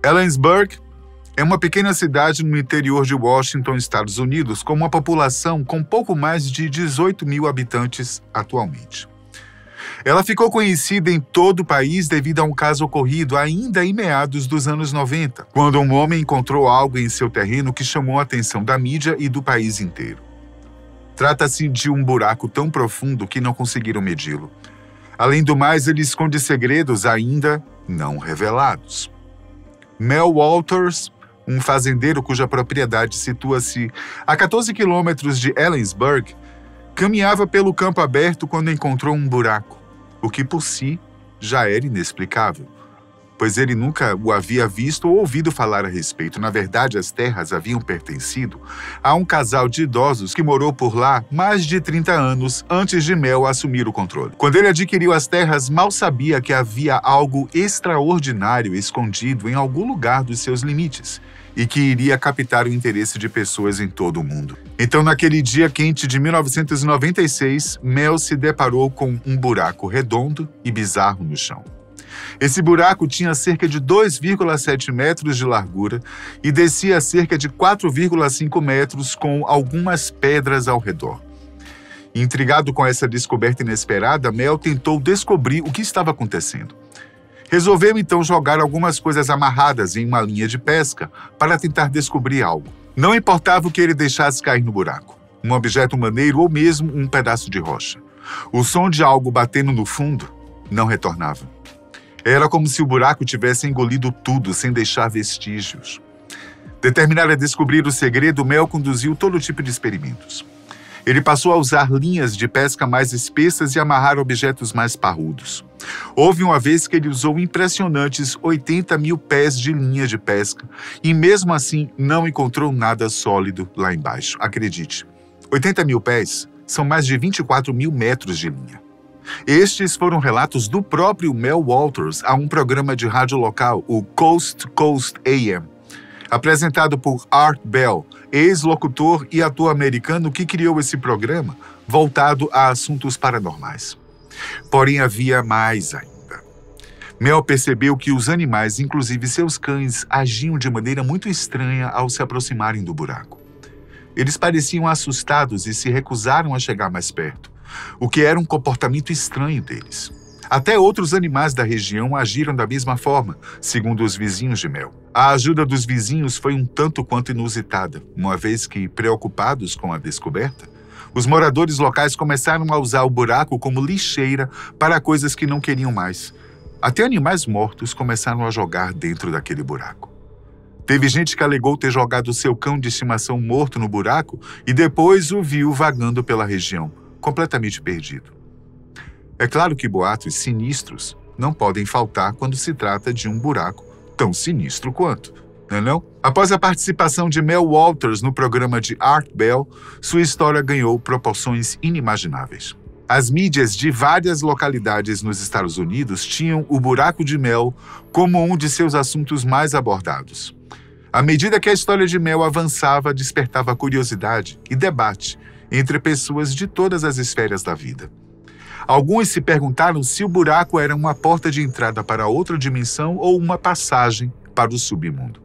Ellensburg é uma pequena cidade no interior de Washington, Estados Unidos, com uma população com pouco mais de 18 mil habitantes atualmente. Ela ficou conhecida em todo o país devido a um caso ocorrido ainda em meados dos anos 90, quando um homem encontrou algo em seu terreno que chamou a atenção da mídia e do país inteiro. Trata-se de um buraco tão profundo que não conseguiram medi-lo. Além do mais, ele esconde segredos ainda não revelados. Mel Walters, um fazendeiro cuja propriedade situa-se a 14 quilômetros de Ellensburg, caminhava pelo campo aberto quando encontrou um buraco, o que por si já era inexplicável, pois ele nunca o havia visto ou ouvido falar a respeito. Na verdade, as terras haviam pertencido a um casal de idosos que morou por lá mais de 30 anos antes de Mel assumir o controle. Quando ele adquiriu as terras, mal sabia que havia algo extraordinário escondido em algum lugar dos seus limites e que iria captar o interesse de pessoas em todo o mundo. Então, naquele dia quente de 1996, Mel se deparou com um buraco redondo e bizarro no chão. Esse buraco tinha cerca de 2,7 metros de largura e descia a cerca de 4,5 metros com algumas pedras ao redor. Intrigado com essa descoberta inesperada, Mel tentou descobrir o que estava acontecendo. Resolveu então jogar algumas coisas amarradas em uma linha de pesca para tentar descobrir algo. Não importava o que ele deixasse cair no buraco, um objeto maneiro ou mesmo um pedaço de rocha. O som de algo batendo no fundo não retornava. Era como se o buraco tivesse engolido tudo, sem deixar vestígios. Determinado a descobrir o segredo, Mel conduziu todo tipo de experimentos. Ele passou a usar linhas de pesca mais espessas e amarrar objetos mais parrudos. Houve uma vez que ele usou impressionantes 80 mil pés de linha de pesca e mesmo assim não encontrou nada sólido lá embaixo. Acredite, 80 mil pés são mais de 24 mil metros de linha. Estes foram relatos do próprio Mel Walters a um programa de rádio local, o Coast to Coast AM, apresentado por Art Bell, ex-locutor e ator americano que criou esse programa, voltado a assuntos paranormais. Porém, havia mais ainda. Mel percebeu que os animais, inclusive seus cães, agiam de maneira muito estranha ao se aproximarem do buraco. Eles pareciam assustados e se recusaram a chegar mais perto, o que era um comportamento estranho deles. Até outros animais da região agiram da mesma forma, segundo os vizinhos de Mel. A ajuda dos vizinhos foi um tanto quanto inusitada, uma vez que, preocupados com a descoberta, os moradores locais começaram a usar o buraco como lixeira para coisas que não queriam mais. Até animais mortos começaram a jogar dentro daquele buraco. Teve gente que alegou ter jogado seu cão de estimação morto no buraco e depois o viu vagando pela região, completamente perdido. É claro que boatos sinistros não podem faltar quando se trata de um buraco tão sinistro quanto, não é não? Após a participação de Mel Walters no programa de Art Bell, sua história ganhou proporções inimagináveis. As mídias de várias localidades nos Estados Unidos tinham o buraco de Mel como um de seus assuntos mais abordados. À medida que a história de Mel avançava, despertava curiosidade e debate entre pessoas de todas as esferas da vida. Alguns se perguntaram se o buraco era uma porta de entrada para outra dimensão ou uma passagem para o submundo.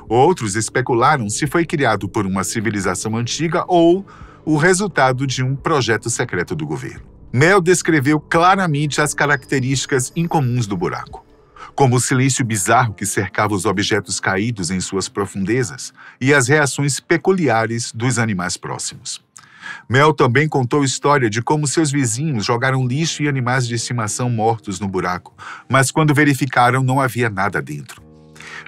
Outros especularam se foi criado por uma civilização antiga ou o resultado de um projeto secreto do governo. Mel descreveu claramente as características incomuns do buraco, como o silêncio bizarro que cercava os objetos caídos em suas profundezas e as reações peculiares dos animais próximos. Mel também contou a história de como seus vizinhos jogaram lixo e animais de estimação mortos no buraco, mas quando verificaram não havia nada dentro.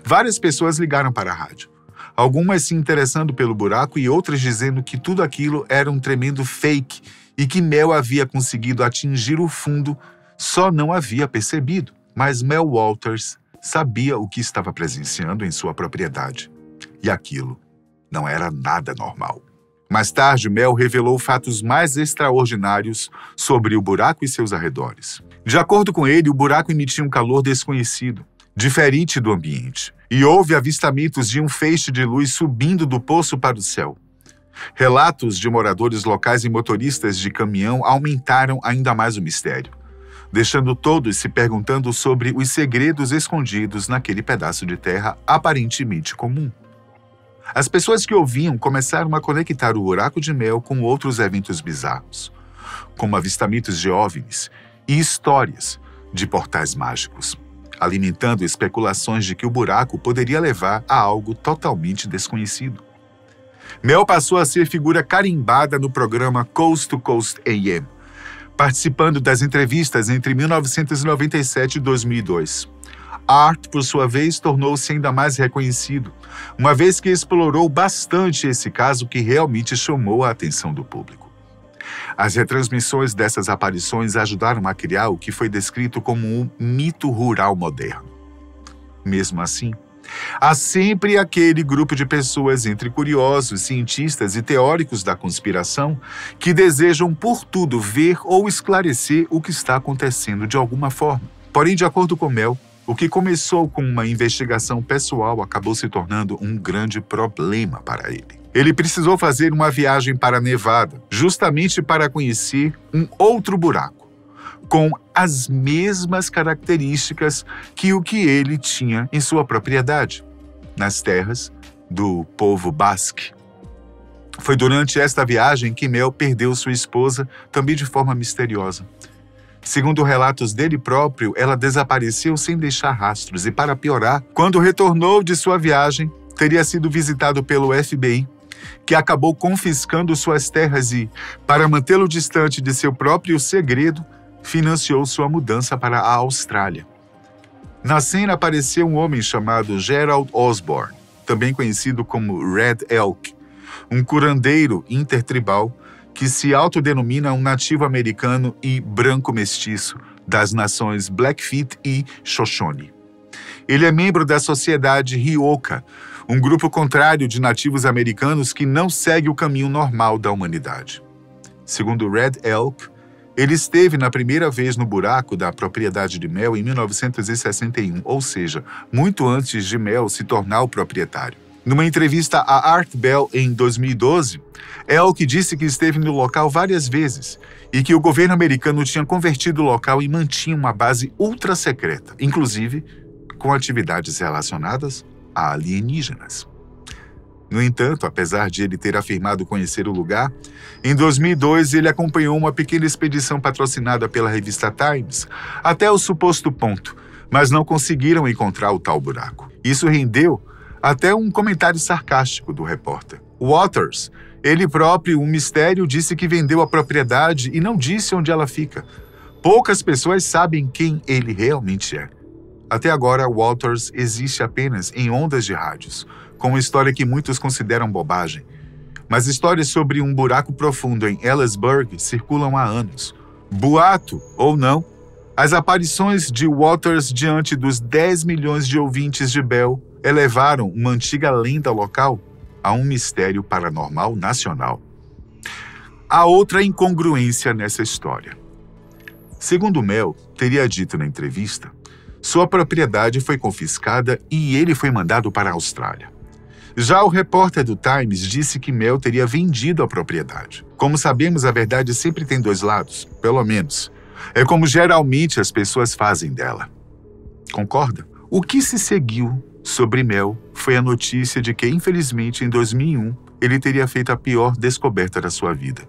Várias pessoas ligaram para a rádio, algumas se interessando pelo buraco e outras dizendo que tudo aquilo era um tremendo fake e que Mel havia conseguido atingir o fundo, só não havia percebido. Mas Mel Walters sabia o que estava presenciando em sua propriedade. E aquilo não era nada normal. Mais tarde, Mel revelou fatos mais extraordinários sobre o buraco e seus arredores. De acordo com ele, o buraco emitia um calor desconhecido, diferente do ambiente, e houve avistamentos de um feixe de luz subindo do poço para o céu. Relatos de moradores locais e motoristas de caminhão aumentaram ainda mais o mistério. deixando todos se perguntando sobre os segredos escondidos naquele pedaço de terra aparentemente comum. As pessoas que ouviam começaram a conectar o buraco de Mel com outros eventos bizarros, como avistamentos de OVNIs e histórias de portais mágicos, alimentando especulações de que o buraco poderia levar a algo totalmente desconhecido. Mel passou a ser figura carimbada no programa Coast to Coast AM, participando das entrevistas entre 1997 e 2002. Art, por sua vez, tornou-se ainda mais reconhecido, uma vez que explorou bastante esse caso que realmente chamou a atenção do público. As retransmissões dessas aparições ajudaram a criar o que foi descrito como um mito rural moderno. Mesmo assim, há sempre aquele grupo de pessoas entre curiosos, cientistas e teóricos da conspiração que desejam por tudo ver ou esclarecer o que está acontecendo de alguma forma. Porém, de acordo com Mel, o que começou com uma investigação pessoal acabou se tornando um grande problema para ele. Ele precisou fazer uma viagem para Nevada, justamente para conhecer um outro buraco, com as mesmas características que o que ele tinha em sua propriedade, nas terras do povo Basque. Foi durante esta viagem que Mel perdeu sua esposa, também de forma misteriosa. Segundo relatos dele próprio, ela desapareceu sem deixar rastros e, para piorar, quando retornou de sua viagem, teria sido visitado pelo FBI, que acabou confiscando suas terras e, para mantê-lo distante de seu próprio segredo, financiou sua mudança para a Austrália. Na cena apareceu um homem chamado Gerald Osborne, também conhecido como Red Elk, um curandeiro intertribal que se autodenomina um nativo americano e branco mestiço das nações Blackfeet e Shoshone. Ele é membro da sociedade Rioka, um grupo contrário de nativos americanos que não segue o caminho normal da humanidade. Segundo Red Elk, ele esteve na primeira vez no buraco da propriedade de Mel em 1961, ou seja, muito antes de Mel se tornar o proprietário. Numa entrevista a Art Bell em 2012, Elk disse que esteve no local várias vezes e que o governo americano tinha convertido o local e mantinha uma base ultra secreta, inclusive com atividades relacionadas a alienígenas. No entanto, apesar de ele ter afirmado conhecer o lugar, em 2002 ele acompanhou uma pequena expedição patrocinada pela revista Times até o suposto ponto, mas não conseguiram encontrar o tal buraco. Isso rendeu até um comentário sarcástico do repórter. Waters, ele próprio, um mistério, disse que vendeu a propriedade e não disse onde ela fica. Poucas pessoas sabem quem ele realmente é. Até agora, Waters existe apenas em ondas de rádios, com uma história que muitos consideram bobagem. Mas histórias sobre um buraco profundo em Ellisburg circulam há anos. Boato ou não, as aparições de Waters diante dos 10 milhões de ouvintes de Bell elevaram uma antiga lenda local a um mistério paranormal nacional. Há outra incongruência nessa história. Segundo Mel teria dito na entrevista, sua propriedade foi confiscada e ele foi mandado para a Austrália. Já o repórter do Times disse que Mel teria vendido a propriedade. Como sabemos, a verdade sempre tem dois lados, pelo menos. É como geralmente as pessoas fazem dela. Concorda? O que se seguiu sobre Mel foi a notícia de que, infelizmente, em 2001, ele teria feito a pior descoberta da sua vida.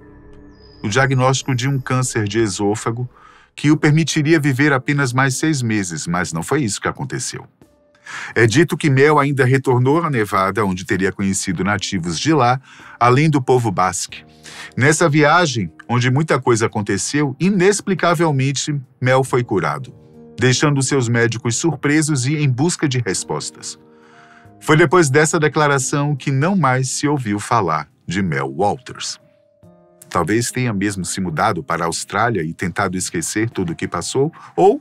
O diagnóstico de um câncer de esôfago que o permitiria viver apenas mais 6 meses, mas não foi isso que aconteceu. É dito que Mel ainda retornou a Nevada, onde teria conhecido nativos de lá, além do povo Basque. Nessa viagem, onde muita coisa aconteceu, inexplicavelmente, Mel foi curado, deixando seus médicos surpresos e em busca de respostas. Foi depois dessa declaração que não mais se ouviu falar de Mel Walters. Talvez tenha mesmo se mudado para a Austrália e tentado esquecer tudo o que passou, ou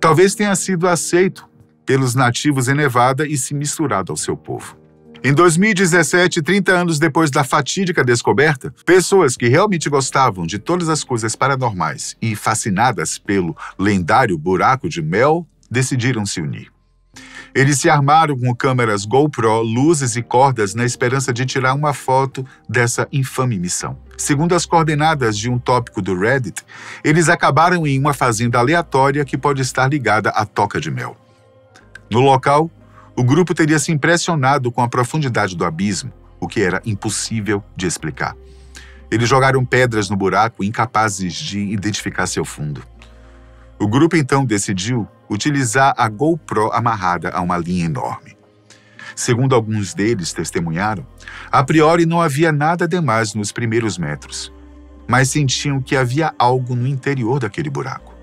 talvez tenha sido aceito pelos nativos em Nevada e se misturado ao seu povo. Em 2017, 30 anos depois da fatídica descoberta, pessoas que realmente gostavam de todas as coisas paranormais e fascinadas pelo lendário buraco de Mel decidiram se unir. Eles se armaram com câmeras GoPro, luzes e cordas na esperança de tirar uma foto dessa infame missão. Segundo as coordenadas de um tópico do Reddit, eles acabaram em uma fazenda aleatória que pode estar ligada à Toca de Mel. No local, o grupo teria se impressionado com a profundidade do abismo, o que era impossível de explicar. Eles jogaram pedras no buraco, incapazes de identificar seu fundo. O grupo então decidiu utilizar a GoPro amarrada a uma linha enorme. Segundo alguns deles testemunharam, a priori não havia nada demais nos primeiros metros, mas sentiam que havia algo no interior daquele buraco.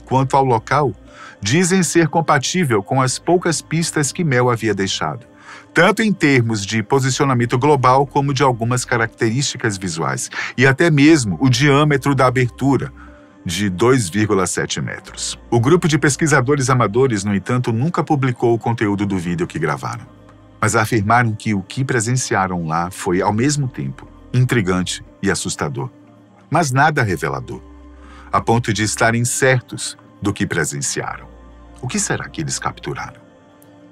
Quanto ao local, dizem ser compatível com as poucas pistas que Mel havia deixado, tanto em termos de posicionamento global como de algumas características visuais, e até mesmo o diâmetro da abertura, de 2,7 metros. O grupo de pesquisadores amadores, no entanto, nunca publicou o conteúdo do vídeo que gravaram, mas afirmaram que o que presenciaram lá foi, ao mesmo tempo, intrigante e assustador, mas nada revelador, a ponto de estarem certos do que presenciaram. O que será que eles capturaram?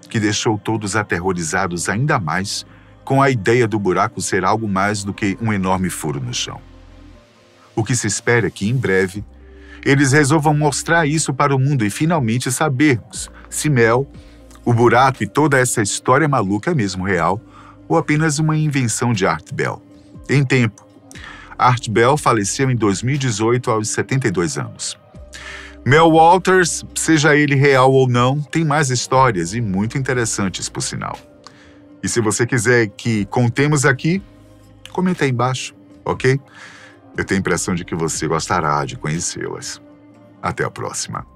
Que deixou todos aterrorizados ainda mais com a ideia do buraco ser algo mais do que um enorme furo no chão. O que se espera é que, em breve, eles resolvam mostrar isso para o mundo e finalmente sabermos se Mel, o buraco e toda essa história maluca é mesmo real ou apenas uma invenção de Art Bell. Em tempo, Art Bell faleceu em 2018 aos 72 anos. Mel Walters, seja ele real ou não, tem mais histórias e muito interessantes, por sinal. E se você quiser que contemos aqui, comenta aí embaixo, ok? Eu tenho a impressão de que você gostará de conhecê-las. Até a próxima.